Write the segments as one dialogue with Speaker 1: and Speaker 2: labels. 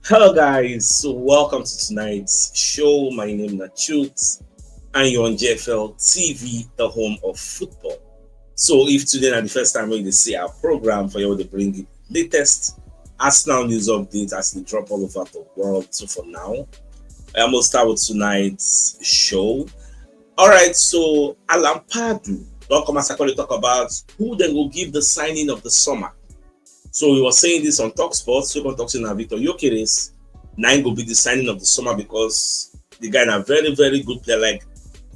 Speaker 1: Hello guys, so welcome to tonight's show. My name is CHUKS and you're on JFL TV, the home of football. So if today is the first time when you see our program for you to bring the latest Arsenal news updates as they drop all over the world. So for now, I'm gonna start with tonight's show. Alright, so Alan Padu don't come as I talk about who then will give the signing of the summer. So we were saying this on Talk Sports, so talking about Victor Gyökeres. Nine will be the signing of the summer because the guy is a very, very good player. Like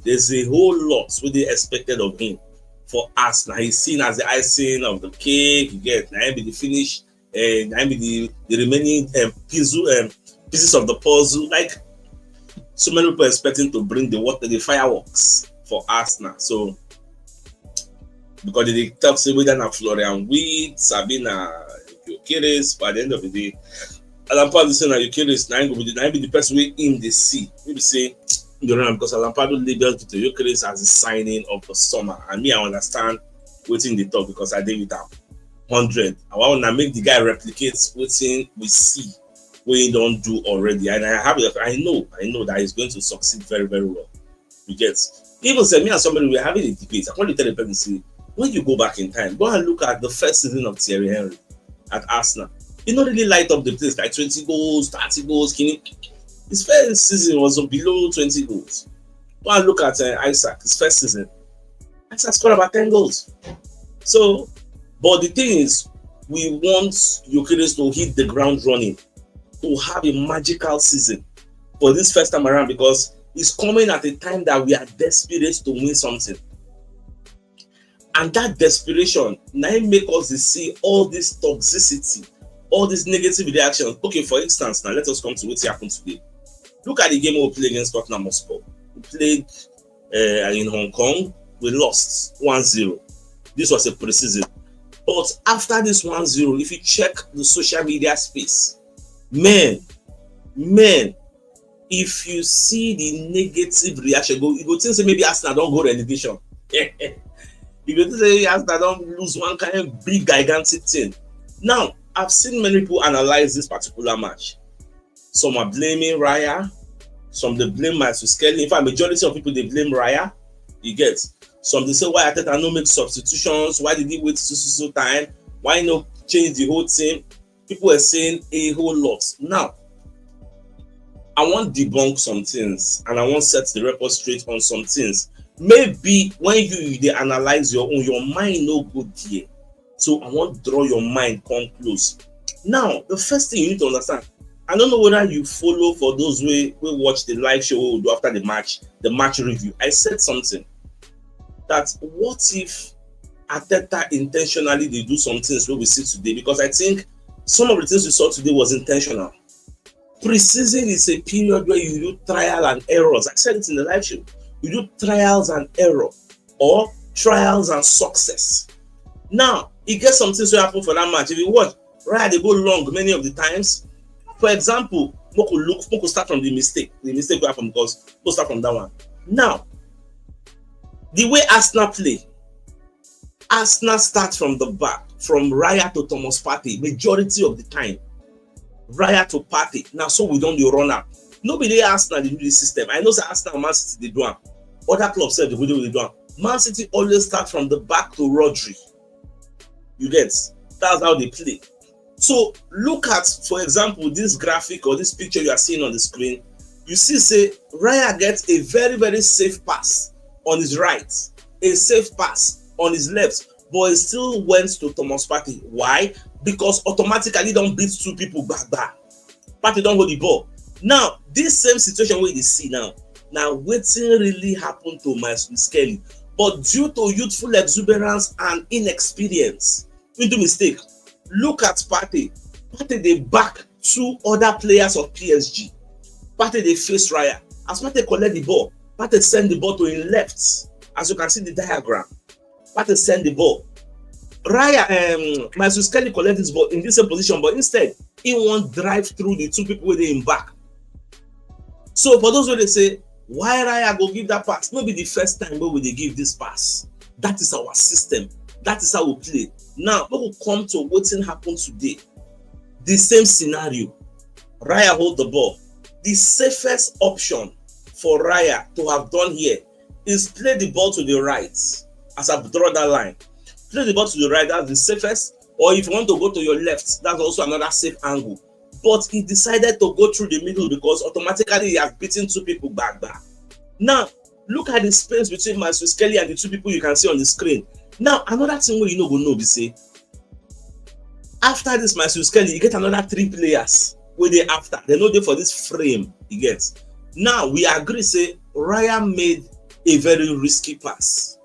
Speaker 1: there's a whole lot what they expected of him for us. Now he's seen as the icing of the cake. You get now be the finish, and now be the remaining pieces of the puzzle. Like so many people expecting to bring the fireworks for Arsenal. So because they talk say whether na Florian Wirtz, Sabina Gyökeres, but at the end of the day, Alampado say na Gyökeres na be the person wey in the sea. Maybe say you know because Alampado labeled Victor Gyökeres as the signing of the summer, and me I understand wetin dey talk because I dey with am 100. I want to make the guy replicate wetin we see wey he don do already, and I know that he's going to succeed very very well. You get even say me and somebody we were having a debate. I want to tell the person say when you go back in time, go and look at the first season of Thierry Henry at Arsenal. He not really light up the place like 20 goals, 30 goals. His first season was below 20 goals. Go and look at Isaac, his first season. Isaac scored about 10 goals. So, but the thing is, we want Gyökeres to hit the ground running, to have a magical season for this first time around because he's coming at a time that we are desperate to win something. And that desperation now make us see all this toxicity, all this negative reaction. Okay, for instance, now let us come to what happened today. Look at the game we played against Tottenham. We played in Hong Kong. We lost 1-0. This was a preseason. But after this 1-0, if you check the social media space, man, if you see the negative reaction, you go think say maybe Arsenal don't go relegation. If you say Arsenal don't lose one kind of big gigantic thing. Now, I've seen many people analyze this particular match. Some are blaming Raya, some they blame Matthew Skelly. In fact, majority of people they blame Raya. You get some they say why Arteta no make substitutions, why did he wait so time, why no change the whole team? People are saying a whole lot. Now, I want debunk some things and I want set the record straight on some things. Maybe when you analyze your own, your mind no good there. So I want to draw your mind come close. Now, the first thing you need to understand, I don't know whether you follow for those who watch the live show we do after the match review. I said something that what if Arteta intentionally they do some things where we see today, because I think some of the things we saw today was intentional. Preseason is a period where you do trial and errors. I said it in the live show. You do trials and error or trials and success. Now, it gets some things to happen for that match. If you watch, right, they go long many of the times. For example, Moko start from the mistake. The mistake will happen because we'll start from that one. Now, the way Arsenal play, Arsenal starts from the back, from Raya to Thomas Partey, majority of the time. Raya to Partey. Now, so we don't do run up. Nobody Arsenal they do this system. I know that Arsenal Man City they do it. Other clubs said they do it. Man City always start from the back to Rodri. You get that's how they play. So look at, for example, this graphic or this picture you are seeing on the screen. You see, say Raya gets a very very safe pass on his right, a safe pass on his left, but it still went to Thomas Partey. Why? Because automatically don't beat two people back. Partey don't hold the ball. Now, this same situation where you see now wetin really happened to Matthew Skelly, but due to youthful exuberance and inexperience, we do mistake. Look at Partey. Partey they back two other players of PSG. Partey they face Raya. As Partey collect the ball, Partey send the ball to his left. As you can see the diagram, Partey send the ball. Raya, Matthew Skelly collect this ball in this same position, but instead he won't drive through the two people with him back. So for those who they say, why Raya go give that pass? Maybe the first time where we they give this pass. That is our system. That is how we play. Now, we will come to what happened today. The same scenario. Raya hold the ball. The safest option for Raya to have done here is play the ball to the right. As I draw that line, play the ball to the right, that's the safest. Or if you want to go to your left, that's also another safe angle. But he decided to go through the middle because automatically he has beaten two people back. Now, look at the space between Marcus Kelly and the two people you can see on the screen. Now, another thing where you know go know be say, after this Marcus Kelly, you get another 3 players where they after. They know they for this frame he gets. Now, we agree say Raya made a very risky pass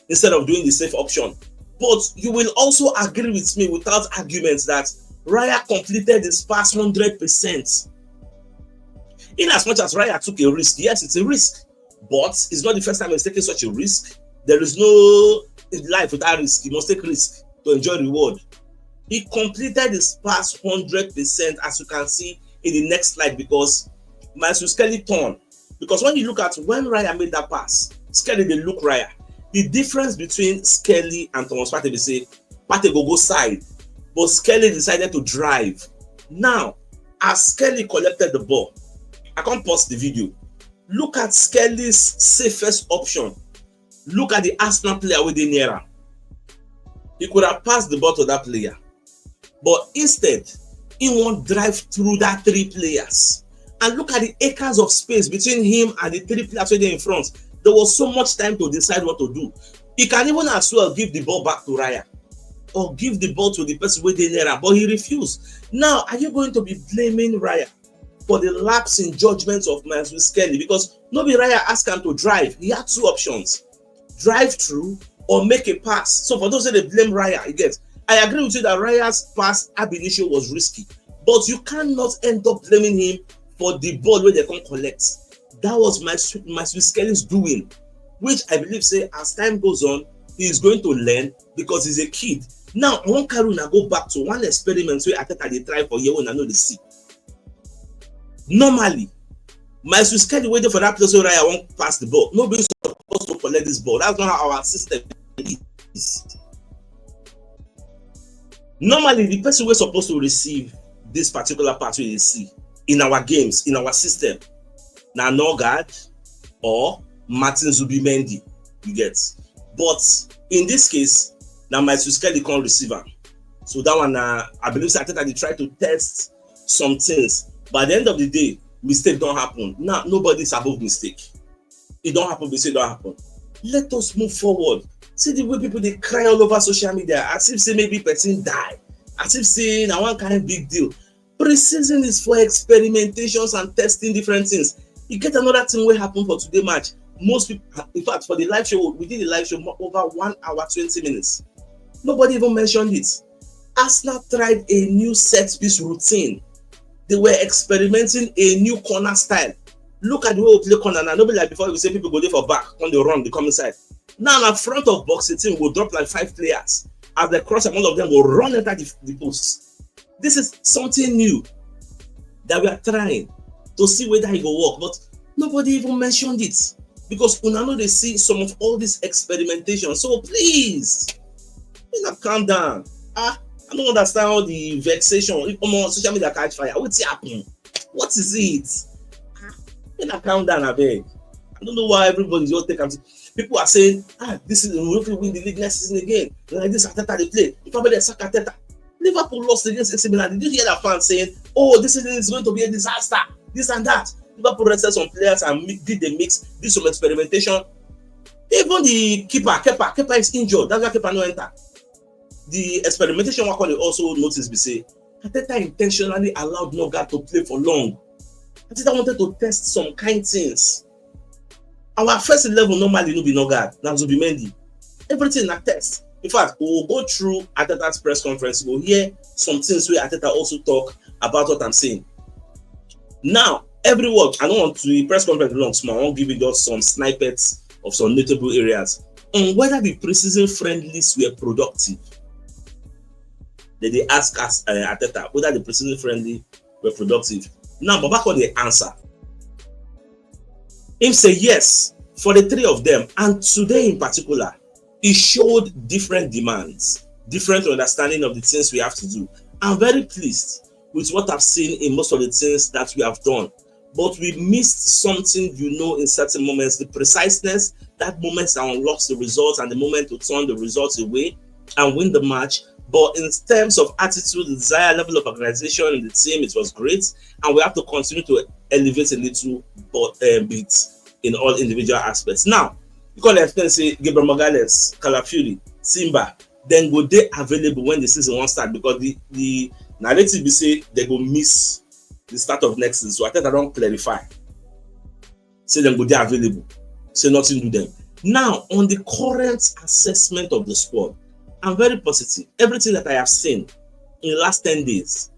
Speaker 1: instead of doing the safe option. But you will also agree with me without arguments that Raya completed his pass 100%. In as much as Raya took a risk, yes, it's a risk, but it's not the first time he's taking such a risk. There is no life without risk. You must take risk to enjoy reward. He completed his pass 100%, as you can see in the next slide, because Marcus Kelly turned. Because when you look at when Raya made that pass, Skelly they look Raya. The difference between Skelly and Thomas Partey be say Partey go side, but Skelly decided to drive. Now, as Skelly collected the ball, I can't pause the video. Look at Skelly's safest option. Look at the Arsenal player within near him. He could have passed the ball to that player, but instead, he won't drive through that 3 players. And look at the acres of space between him and the 3 players waiting in front. There was so much time to decide what to do. He can even as well give the ball back to Raya or give the ball to the person waiting near him, but he refused. Now, are you going to be blaming Raya for the lapse in judgment of Marcus Kelly? Because nobody Raya asked him to drive. He had 2 options: drive through or make a pass. So for those that they blame Raya, you get. I agree with you that Raya's pass ab initio was risky, but you cannot end up blaming him for the ball where they can collect. That was Marcus Kelly's doing, which I believe say as time goes on, he is going to learn because he's a kid. Now, I want Karuna go back to one experiment where Arteta they try for year when I know the see. Normally, Marcus Kelly waiting for that place where Raya won't pass the ball. Nobody's supposed to collect this ball. That's not how our system is. Normally, the person we're supposed to receive this particular pass we see in our games, in our system, now Norgard or Martin Zubimendi, you get. But in this case, now Marcus Kelly can't receive him. So that one, I believe Arteta they try to test some things. But at the end of the day, mistake don't happen. Now nobody's above mistake. It don't happen, mistake don't happen. Let us move forward. See the way people they cry all over social media, as if say maybe person die, as if say now one kind of big deal. Preseason is for experimentations and testing different things. You get another thing will happen for today match. Most people, in fact, for the live show, we did the live show over 1 hour 20 minutes. Nobody even mentioned it. Arsenal tried a new set piece routine. They were experimenting a new corner style. Look at the way we play corner now. Nobody like before we say people go there for back on the run, the coming side. Now in front of box, the team will drop like 5 players. As they cross, all of them will run enter the post. This is something new that we are trying to see whether it will work, but nobody even mentioned it because we know they see some of all this experimentation. So please, calm down. I don't understand all the vexation. If on social media catch fire, what's happening? What is it? Calm down, I beg. I don't know why everybody's all taking. People are saying, this is we will win the league next season again. Like this Arteta they play. If probably they sack Arteta. Liverpool lost against AC Milan. Did you hear that fan saying, "Oh, this is going to be a disaster, this and that"? Liverpool rested some players and did the mix, did some experimentation. Even the keeper is injured. That's why keeper no enter. The experimentation work they also notice be say Arteta intentionally allowed Norgard to play for long. Arteta wanted to test some kind things. Our first 11 normally no be Norgard, now Zubimendi. Everything na test. In fact, we will go through Arteta's press conference. We'll hear some things where Arteta also talk about what I'm saying. Now, every word, I don't want to the press conference long, small. I won't give you just some snippets of some notable areas on whether the preseason friendlies were productive. Then they ask us Arteta whether the preseason friendly were productive. Now, but back on the answer. Him say yes for the 3 of them, and today in particular. It showed different demands, different understanding of the things we have to do. I'm very pleased with what I've seen in most of the things that we have done. But we missed something, in certain moments, the preciseness, that moment that unlocks the results and the moment to turn the results away and win the match. But in terms of attitude, the desired level of organization in the team, it was great. And we have to continue to elevate a little bit in all individual aspects. Now, you can explain, say, Gabriel Magalhaes, Calafiori, Simba, then go they available when the season won't start, because the narrative is say they go miss the start of next season. So I think I don't clarify. Say them go they available. Say nothing to them. Now, on the current assessment of the squad, I'm very positive. Everything that I have seen in the last 10 days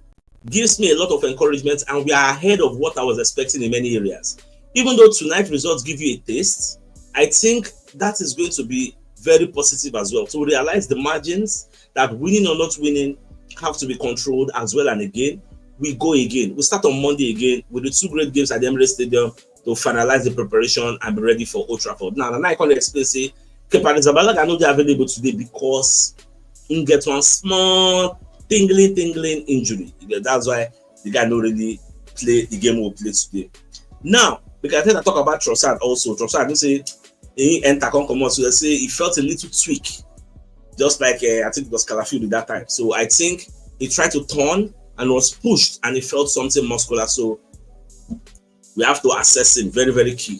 Speaker 1: gives me a lot of encouragement, and we are ahead of what I was expecting in many areas. Even though tonight's results give you a taste, I think that is going to be very positive as well. To realize the margins that winning or not winning have to be controlled as well. And again, we go again. We start on Monday again with the 2 great games at the Emirates Stadium to finalize the preparation and be ready for Old Trafford. Now I can explain, say, Kepa Arrizabalaga are not available today because he get one small tingling injury. That's why the guy not really play the game we'll play today. Now, because I talk about Trossard also. Trossard, you say, he enter come out, so they say he felt a little tweak, just like I think it was Calafiori that time. So I think he tried to turn and was pushed, and he felt something muscular. So we have to assess him. Very, very key.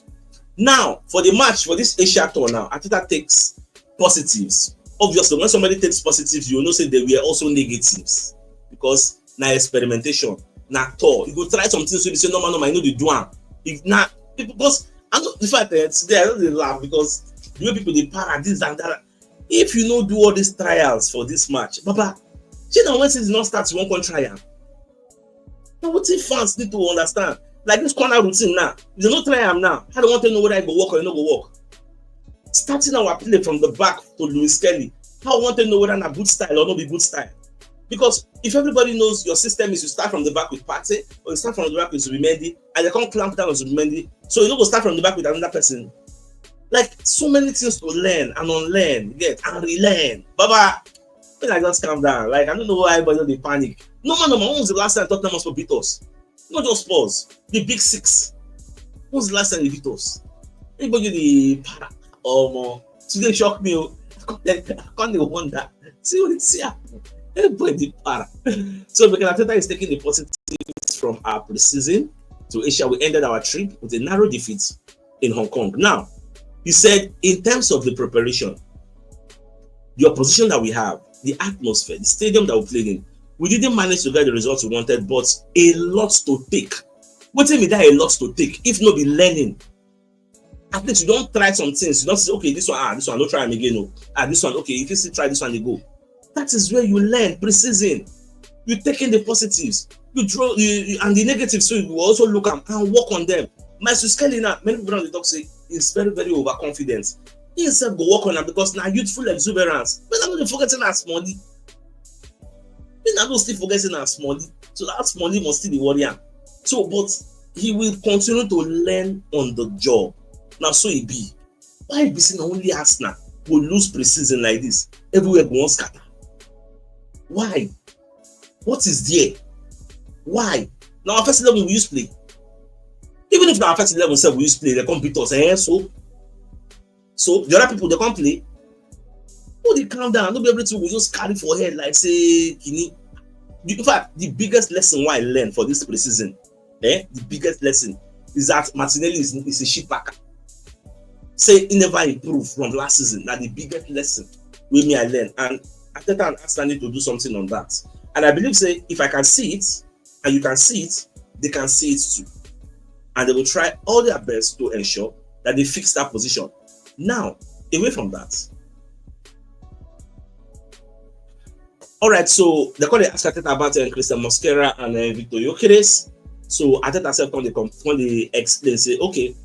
Speaker 1: Now, for the match, for this Asia tour now, Arteta takes positives. Obviously, when somebody takes positives, you know say there were also negatives, because now experimentation, now tour. You go try something, so you say no, I know the do one. If not, because I know the fact that today I don't laugh, because the way people they para this and that. If you know do all these trials for this match, Baba, you know when season not start, you won't trial. Now what if fans need to understand? Like this corner routine now, you don't try them now. I don't want to know whether I go work or I not go work. Starting our play from the back to Lewis Kelly, I want to know whether it's good style or not be good style. Because if everybody knows your system is you start from the back with Partey, or you start from the back with Zubimendi, and they can't clamp down on Zubimendi, so you don't go start from the back with another person. Like so many things to learn and unlearn, and relearn. Baba, when I just calm down, like I don't know why everybody they panic. No man, when was the last time Tottenham was beat us? Not just Spurs, the big 6. When was the last time they beat us? Everybody the para. More. Today shock me. I can't even wonder. See what it's here. Everybody para. So because Arteta is taking the positives from our preseason to Asia, we ended our trip with a narrow defeat in Hong Kong. Now, he said, in terms of the preparation, the opposition that we have, the atmosphere, the stadium that we played in, we didn't manage to get the results we wanted, but a lot to take. What tell me that a lot to take? If not be learning, at least you don't try some things. You don't say, okay, this one, don't try them again. No. This one, okay, if you still try this one, they go. That is where you learn preseason. You're taking the positives, you draw, and the negatives, so you also look at and work on them. Maestro Skelly now, many people on the talk say he's very, very overconfident. He himself go work on them because now youthful exuberance. But I'm not forgetting that smally. I'm not still forgetting that smally. So that smally must still be worrying. So, but he will continue to learn on the job. Now, so it be. Why be saying only Arsenal will lose preseason like this? Everywhere go scatter. Why? What is there? Why? Now, our first 11 we use play. Even if our first 11 we use play, they can't beat us. So the other people they can't play. Oh, they calm down. Not be everything we just carry for head like say Kini. In fact, the biggest lesson why I learned for this preseason, the biggest lesson is that Martinelli is a shit packer. Say he never improved from last season. That's the biggest lesson with me I learned, and Arteta and Arsenal need to do something on that. And I believe, say, if I can see it and you can see it, they can see it too, and they will try all their best to ensure that they fix that position. Now, away from that, all right. So they call ask Arteta about Christian Mosquera and Victor Gyökeres. So Arteta self when they explain, say, okay,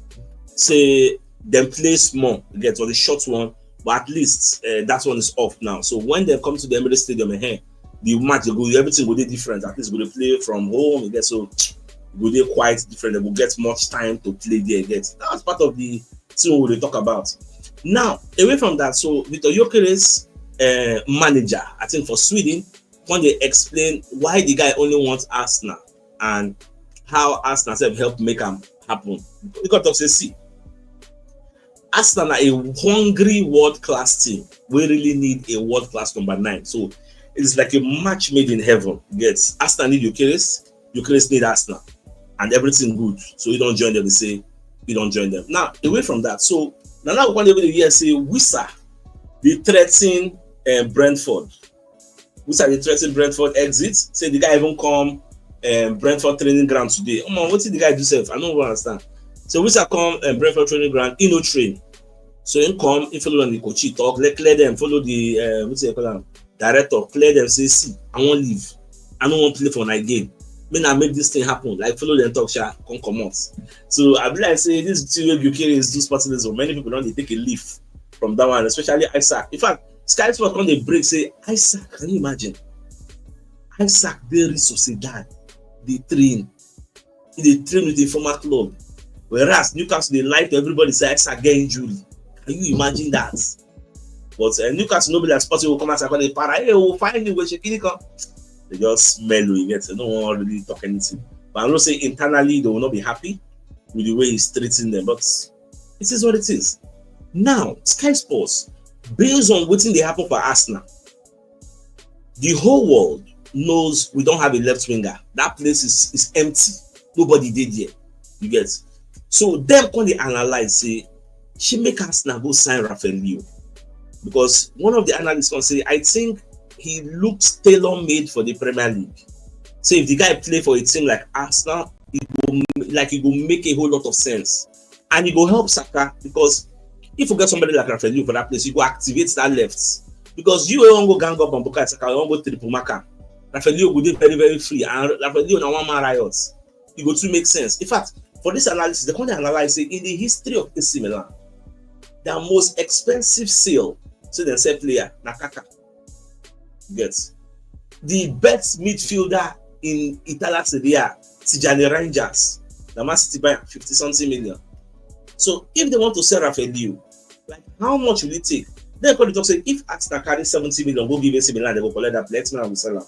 Speaker 1: say them play small, get on the short one, but at least that one is off now. So when they come to the Emirates Stadium, the match go, everything will be different. At least will play from home, get so will be quite different. They will get much time to play there. That's part of the thing we will talk about. Now, away from that, so Victor Gyökeres, manager, I think for Sweden, when they explain why the guy only wants Arsenal and how Arsenal self help make him happen. Because talk say, see, Arsenal are a hungry world-class team. We really need a world-class number 9. So it's like a match made in heaven. Yes, Arsenal need Eucharist, Eucharist need Arsenal, and everything good. So you don't join them, they say you don't join them. Now, away from that, so now one day we say Wissa, they threaten Brentford. Wissa they threaten Brentford exit. Say the guy even come Brentford training ground today. What did the guy do self? I don't understand. So Wissa come Brentford training ground, he no train. So he come, he follow on the coach, talk, let clear them, follow the what's it called, director, clear them, say, see, I won't leave. I don't want to play for night game. May I make this thing happen. Like follow them talk, come out. So I be like say this two UK is do sportsmanship. Many people don't they take a leaf from that one, especially Isaac. In fact, Sky Sports when they break say, Isaac, can you imagine? Isaac very Sociedad, they train with a former club. Whereas Newcastle they lie to everybody say Isaac get injury. Can you imagine that? But Newcastle nobody like sports will come out and they para. Hey, we'll find you when she come. They just smell you get. They don't want to really talk anything. But I'm not saying internally they will not be happy with the way he's treating them. But it is what it is. Now, Sky Sports, based on what they happen for Arsenal, the whole world knows we don't have a left winger. That place is empty. Nobody did there. You get. So them when they analyze, say, she make Arsenal go sign Rafael Leo. Because one of the analysts can say, I think he looks tailor-made for the Premier League. So if the guy play for a team like Arsenal, it will make a whole lot of sense. And it will help Saka, because if you get somebody like Rafael Leo for that place, you go activate that left. Because you won't go gang up on Bukayo Saka, you won't go triple marker. Rafael Leo will be very, very free. And Rafael Leo now one man riots. It go to make sense. In fact, for this analysis, they can analyze it in the history of AC Milan. Their most expensive sale, so they say player, Nakaka. Gets the best midfielder in Italia Serie A, Tijani Rangers. The Man City buy 50-something million. So if they want to sell Rafael Leo, like how much will it take? Then they talk say if Arsenal carry 70 million, go give AC Milan, they go collect that play. X-Men will sell them.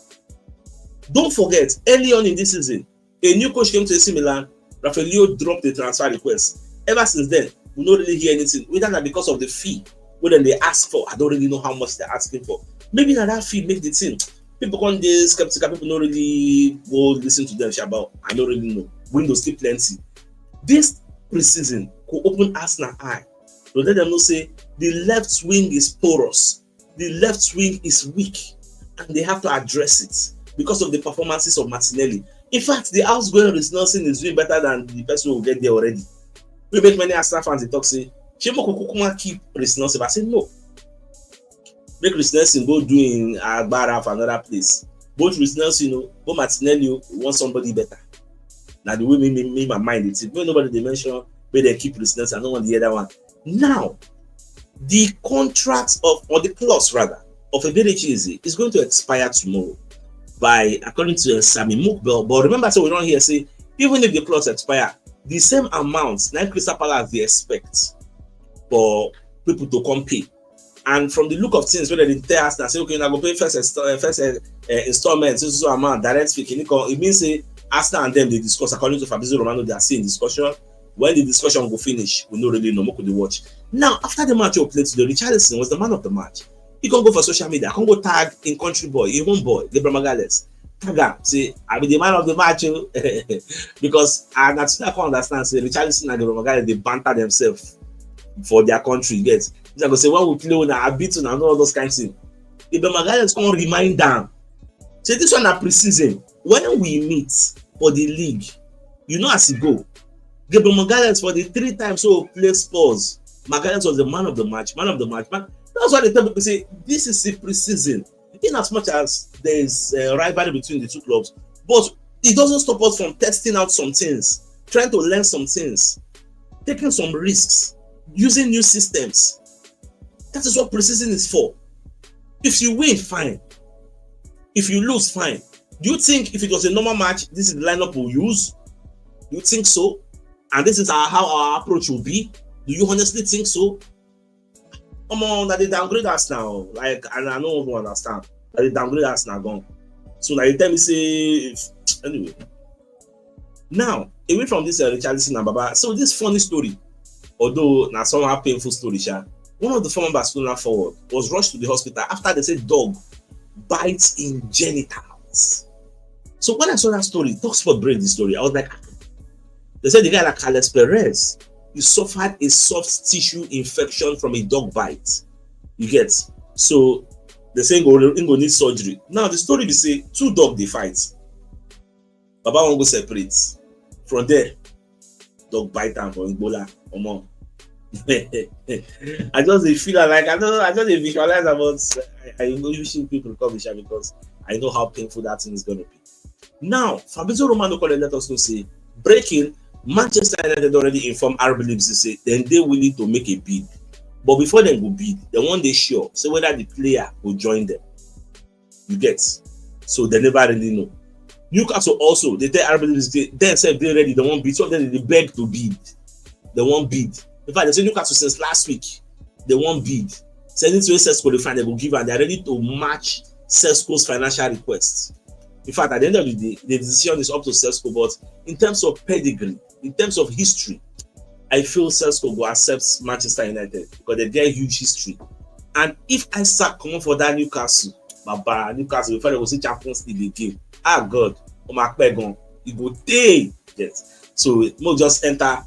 Speaker 1: Don't forget, early on in this season, a new coach came to AC Milan. Rafael Leo dropped the transfer request. Ever since then, we don't really hear anything. Whether that because of the fee, whether they ask for, I don't really know how much they're asking for. Maybe that fee make the team. People come there skeptical, people don't really go listen to them about. I don't really know. Windows still plenty. This preseason could open Arsenal eye. So let them know say the left wing is porous, the left wing is weak, and they have to address it because of the performances of Martinelli. In fact, the outgoing Reece Nelson is doing better than the person who will get there already. We make many Arsenal fans they talk say, Chimo Kukuma keep Reece Nelson. I say no. Make Reece Nelson go do in Agbara for another place. Both Reece Nelson, both Martinelli want somebody better. Now the way me my mind it's when nobody they mention where they keep Reece Nelson, I don't want the other one. Now, the contract or the clause rather of Eberechi is going to expire tomorrow by according to Sami Mukbel. But remember, so we don't hear say even if the clause expire, the same amount now Crystal Palace they expect for people to come pay. And from the look of things, whether they tell us that say, okay, now go pay first installment, so amount, direct fee, it means say Arsenal and them they discuss according to Fabrizio Romano, they are saying discussion. When the discussion will finish, we don't really know what could they watch. Now, after the match you played today, Richarlison was the man of the match. He can go for social media, he can go tag in country boy, in home boy, Gabriel Magalhaes. Tag him, say, I be the man of the match, because I can't understand, say, Richarlison and Gabriel Magalhaes, they banter themselves for their country, yes. They're going to say, when we play, I beat you, and all those kinds of things. Gabriel Magalhaes can remind them. Say, this one at preseason, when we meet for the league, you know as it go. Gabriel Magalhaes for the 3 times so play Spurs. Magalhaes was the man of the match. Man. That's why they tell people say this is the preseason. In as much as there is a rivalry between the two clubs, but it doesn't stop us from testing out some things, trying to learn some things, taking some risks, using new systems. That is what preseason is for. If you win, fine. If you lose, fine. Do you think if it was a normal match, this is the lineup we'll use? Do you think so? And this is how our approach will be? Do you honestly think so? Come on, that they downgrade us now. Like, and I don't even understand. That they downgrade us now gone. So now you tell me say anyway. Now away from this Richarlison and Baba, so this funny story, although now somehow painful story, one of the former Barcelona forward was rushed to the hospital after they said dog bites in genitals. So when I saw that story, Talksport break the story, I was like, they said the guy like Carles Perez, he suffered a soft tissue infection from a dog bite. You get? So they say he go need surgery. Now the story be say two dog they fight. Baba won't go separate. From there, dog bite am for Ebola or more. I just feel like I just visualize about I wishing people come here because I know how painful that thing is gonna be. Now, Fabrizio Romano let us know say breaking. Manchester United already informed RB Leipzig say then they willing to make a bid, but before they go bid, they want they sure so whether the player will join them. You get, so they never really know. Newcastle also they tell RB Leipzig they themselves they ready, they won't bid, so then they beg to bid, they won't bid. In fact, they say Newcastle since last week they won't bid. Sending to Sesko the fan they will give and they are ready to match Sesko's financial requests. In fact, at the end of the day, the decision is up to Sesko, but in terms of pedigree, in terms of history, I feel Sesko will accept Manchester United because they get huge history. And if I start coming for that Newcastle, Newcastle before they will see Champions League game, God, you go day. Yes. So we'll just enter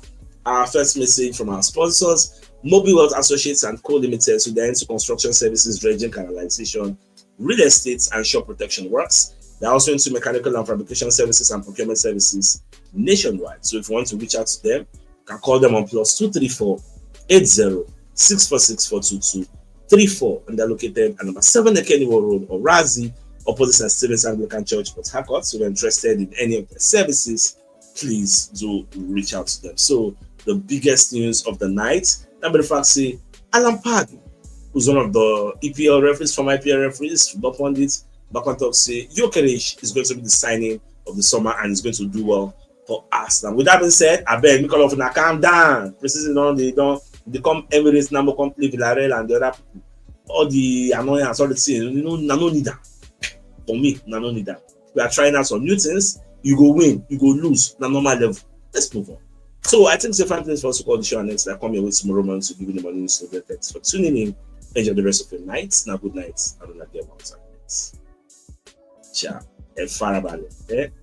Speaker 1: our first message from our sponsors, Mobile Wealth Associates and Co Limited. So they're into construction services, dredging, canalization, real estate, and shop protection works. They're also into mechanical and fabrication services and procurement services nationwide. So if you want to reach out to them, you can call them on +234 80 646 422 34, and they're located at number 7 Ekeniwo Road, or Razi, opposite St. Stephen's Anglican Church, Port Harcourt. So if you're interested in any of their services, please do reach out to them. So the biggest news of the night, number the fact say Alan Pardew, who's one of the EPL referees, former EPL referees, football pundits, back on top say Gyökeres is going to be the signing of the summer and is going to do well for Arsenal. With that being said, I beg me call off now, calm down. Preseason they come Emirates number come play Villarreal and the other people. All the annoyance, all the things, no need that. For me, no need that. We are trying out some new things. You go win, you go lose, na normal level. Let's move on. So I think it's a fine place for us to call the show next. I come here with tomorrow morning to give you the morning news. So thanks for tuning in. Enjoy the rest of your night. Now good night. I don't like get one. Ciao. And far about it.